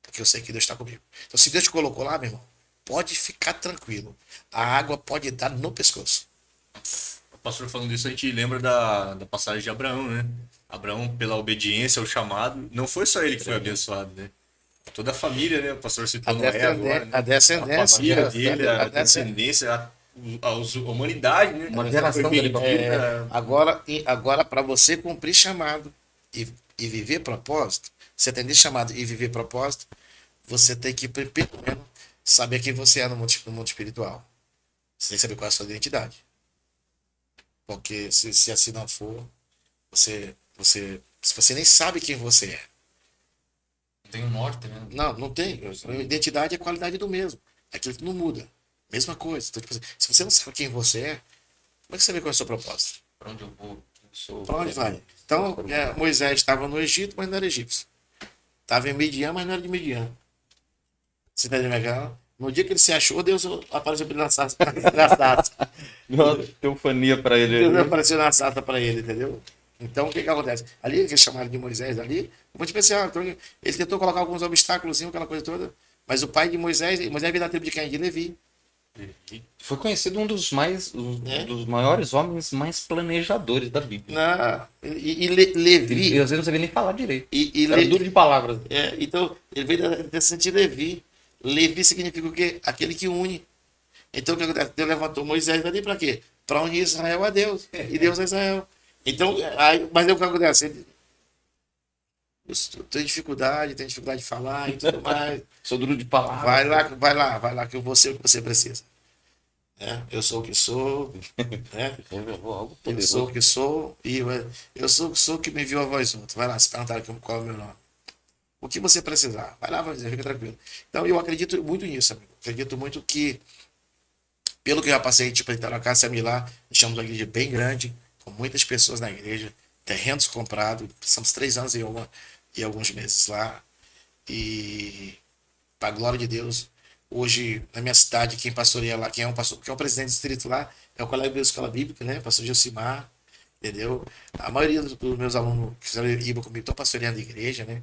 Porque eu sei que Deus está comigo. Então, se Deus te colocou lá, meu irmão, pode ficar tranquilo. A água pode dar no pescoço. O pastor falando isso, a gente lembra da passagem de Abraão, né? Abraão, pela obediência ao chamado, não foi só ele que foi abençoado, né? Toda a família, né? O pastor citou Noé agora, né? A descendência. A família dele, a descendência. descendência, a humanidade, né? Uma geração Foi dele bendita. Agora para você cumprir chamado e viver propósito, você atender chamado e viver propósito, você tem que, pelo menos, saber quem você é no mundo espiritual. Você tem que saber qual é a sua identidade. Porque se assim não for, se você nem sabe quem você é. Tem um norte, né? Não tem. A identidade é a qualidade do mesmo. É aquilo que não muda. Mesma coisa. Então, tipo assim, se você não sabe quem você é, como é que você vê qual é o seu propósito? Pra onde eu vou? Para onde vai? Então, Moisés estava no Egito, mas não era egípcio. Estava em Midian, mas não era de Midian. Você está entendendo? No dia que ele se achou, Deus apareceu na sarça. Uma teofania pra ele. Deus ali. apareceu na sarça para ele, entendeu? Então, o que acontece? Ali, que eles chamaram de Moisés ali, eu vou te pensar, então, ele tentou colocar alguns obstáculos, aquela coisa toda, mas o pai de Moisés veio da tribo de quem? De Levi. Foi conhecido um dos É? dos maiores homens mais planejadores da Bíblia. Levi. Ele às vezes não sabia nem falar direito. Era Levi duro de palavras. então, ele veio da descendência de Levi. Levi significa o quê? Aquele que une. Então, o que acontece? Deus levantou Moisés ali para quê? Para unir Israel a Deus. E Deus a Israel. Então, mas o que acontece? eu tenho dificuldade de falar e tudo mais. Sou duro de palavra. Vai lá, que eu vou ser o que você precisa. Né? Eu sou o que sou, né? Algo Eu poderoso. sou o que sou e eu sou o que sou que me enviou a voz outra. Vai lá, se perguntaram qual é o meu nome. O que você precisar, vai lá, vai dizer, fica tranquilo. Então eu acredito muito nisso, amigo. Acredito muito que, pelo que eu já passei, tipo, então, na Casa Milá, deixamos uma igreja bem grande, com muitas pessoas na igreja, terrenos comprados, passamos 3 anos e alguns meses lá. E, para a glória de Deus, hoje, na minha cidade, quem pastoreia lá, quem é o presidente do distrito lá, é o colega da escola bíblica, né? Pastor Gilcimar, entendeu? A maioria dos meus alunos que fizeram IBA comigo estão pastoreando a igreja, né?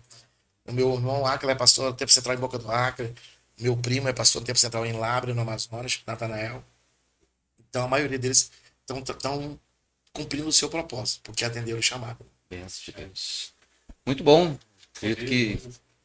O meu irmão Acre é pastor do Tempo Central em Boca do Acre. Meu primo é pastor do Tempo Central em Lábrea, no Amazonas, Natanael. Então a maioria deles estão cumprindo o seu propósito, porque atenderam o chamado. Benção de Deus. Muito bom. Acredito que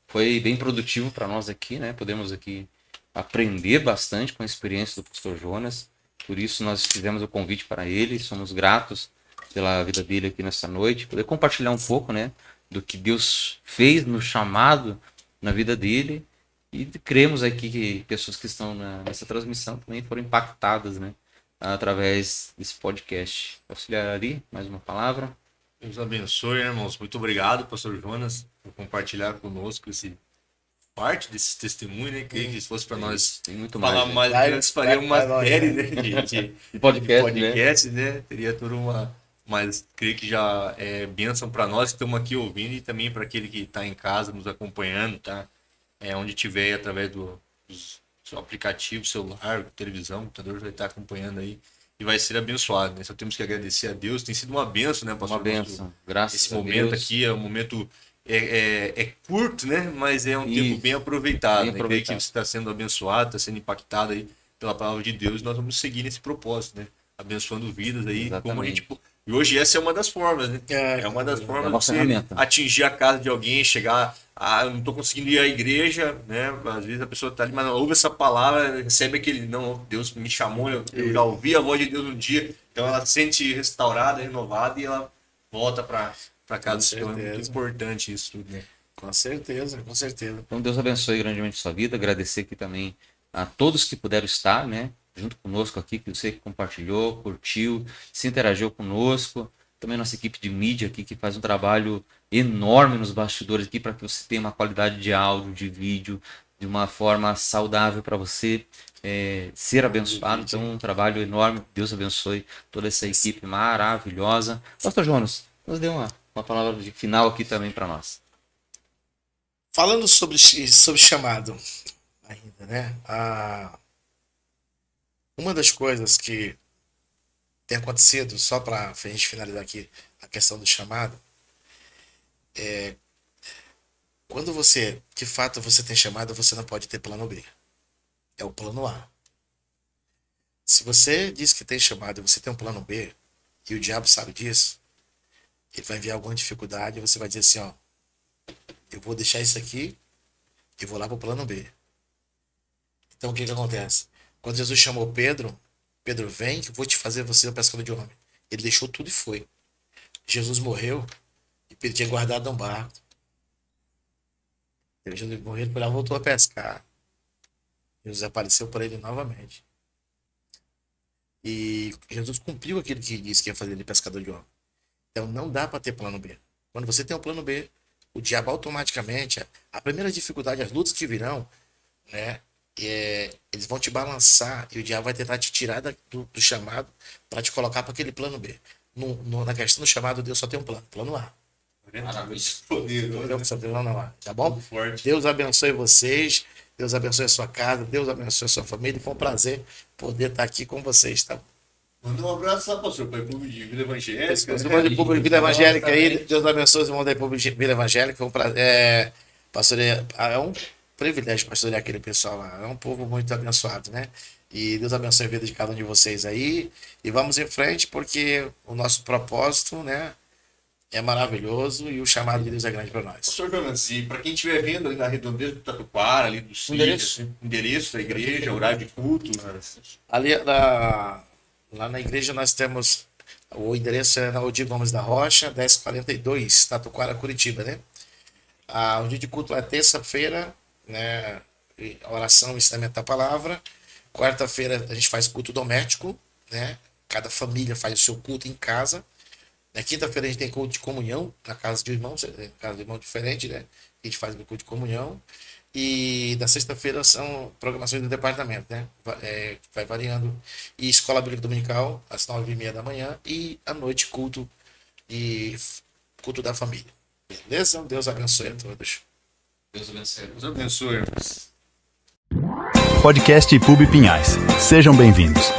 foi bem produtivo para nós aqui, né? Podemos aqui aprender bastante com a experiência do pastor Jonas. Por isso nós fizemos o convite para ele. Somos gratos pela vida dele aqui nessa noite. Poder compartilhar um pouco, né? Do que Deus fez no chamado na vida dele. E cremos aqui que pessoas que estão nessa transmissão também foram impactadas, né? Através desse podcast. Auxiliar Ari, mais uma palavra. Deus abençoe, irmãos. Muito obrigado, pastor Jonas, por compartilhar conosco parte desse testemunho, né? Creio que se fosse para nós Tem muito falar mais. mais, antes faria uma vai, série, né? De podcast, né? Teria toda uma. Mas creio que já é bênção para nós que estamos aqui ouvindo e também para aquele que está em casa nos acompanhando, tá? Onde tiver, através do seu aplicativo, celular, televisão, computador, vai estar acompanhando aí e vai ser abençoado, né? Só temos que agradecer a Deus. Tem sido uma bênção, né, pastor? Uma bênção. Graças Esse a momento Deus. aqui é um momento curto, né? Mas é um Isso. tempo bem aproveitado. Bem Né? Creio que aproveitado. você está sendo abençoado, está sendo impactado aí pela palavra de Deus. E nós vamos seguir nesse propósito, né? Abençoando vidas aí. Como a gente... E hoje essa é uma das formas, né? É uma das formas uma de você ferramenta. atingir a casa de alguém, chegar... eu não estou conseguindo ir à igreja, né? Às vezes a pessoa está ali, mas não ouve essa palavra, recebe aquele... Não, Deus me chamou, eu já ouvi a voz de Deus um dia. Então ela se sente restaurada, renovada e ela volta para casa do Senhor. É muito importante isso tudo, né? Com certeza, com certeza. Então Deus abençoe grandemente a sua vida. Agradecer aqui também a todos que puderam estar, né? Junto conosco aqui, que você que compartilhou, curtiu, se interagiu conosco. Também nossa equipe de mídia aqui, que faz um trabalho enorme nos bastidores aqui para que você tenha uma qualidade de áudio, de vídeo, de uma forma saudável para você ser abençoado. Então, um trabalho enorme. Deus abençoe toda essa equipe maravilhosa. Pastor Jonas, nos dê uma palavra de final aqui também para nós. Falando sobre chamado ainda, né? Uma das coisas que tem acontecido, só para a gente finalizar aqui a questão do chamado, quando você, de fato, você tem chamado, você não pode ter plano B. É o plano A. Se você diz que tem chamado e você tem um plano B, e o diabo sabe disso, ele vai enviar alguma dificuldade e você vai dizer assim, ó, eu vou deixar isso aqui e vou lá para o plano B. Então o que acontece? Quando Jesus chamou Pedro, Pedro, vem que eu vou te fazer você um pescador de homem. Ele deixou tudo e foi. Jesus morreu e Pedro tinha guardado um barco. Jesus morreu, ele voltou a pescar. Jesus apareceu para ele novamente. E Jesus cumpriu aquilo que disse que ia fazer ele pescador de homem. Então não dá para ter plano B. Quando você tem um plano B, o diabo automaticamente, a primeira dificuldade, as lutas que virão, né? Eles vão te balançar e o diabo vai tentar te tirar do chamado para te colocar para aquele plano B. Na questão do chamado, Deus só tem um plano A. Plano A, tá bom? Deus abençoe vocês, Deus abençoe a sua casa, Deus abençoe a sua família. Foi um prazer poder estar aqui com vocês, tá? Manda um abraço lá, pastor, para o público de Vila Evangélica. Os irmãos de público de Vila Evangélica aí, Deus abençoe os irmãos da público de Vila Evangélica. Foi um prazer. É um privilégio pastorear aquele pessoal lá. É um povo muito abençoado, né? E Deus abençoe a vida de cada um de vocês aí. E vamos em frente, porque o nosso propósito, né, é maravilhoso e o chamado de Deus é grande para nós. Pastor Jonas, e para quem estiver vendo ali na redondeza do Tatuquara, ali do sítio, endereço da igreja, horário de culto. Ali lá na igreja nós temos, o endereço é na Odir Gomes da Rocha, 1042, Tatuquara, Curitiba, né? O dia de culto é terça-feira, né? Oração e ensinamento da palavra. Quarta-feira a gente faz culto doméstico, né? Cada família faz o seu culto em casa. Na quinta-feira a gente tem culto de comunhão na casa de irmãos, casa de irmão diferente, né? A gente faz o culto de comunhão. E na sexta-feira são programações do departamento, né? Vai variando. E escola bíblica dominical, às 9h30 da manhã. E à noite, culto culto da família. Beleza? Deus abençoe a todos. Deus abençoe. Deus abençoe. Podcast PUB Pinhais. Sejam bem-vindos.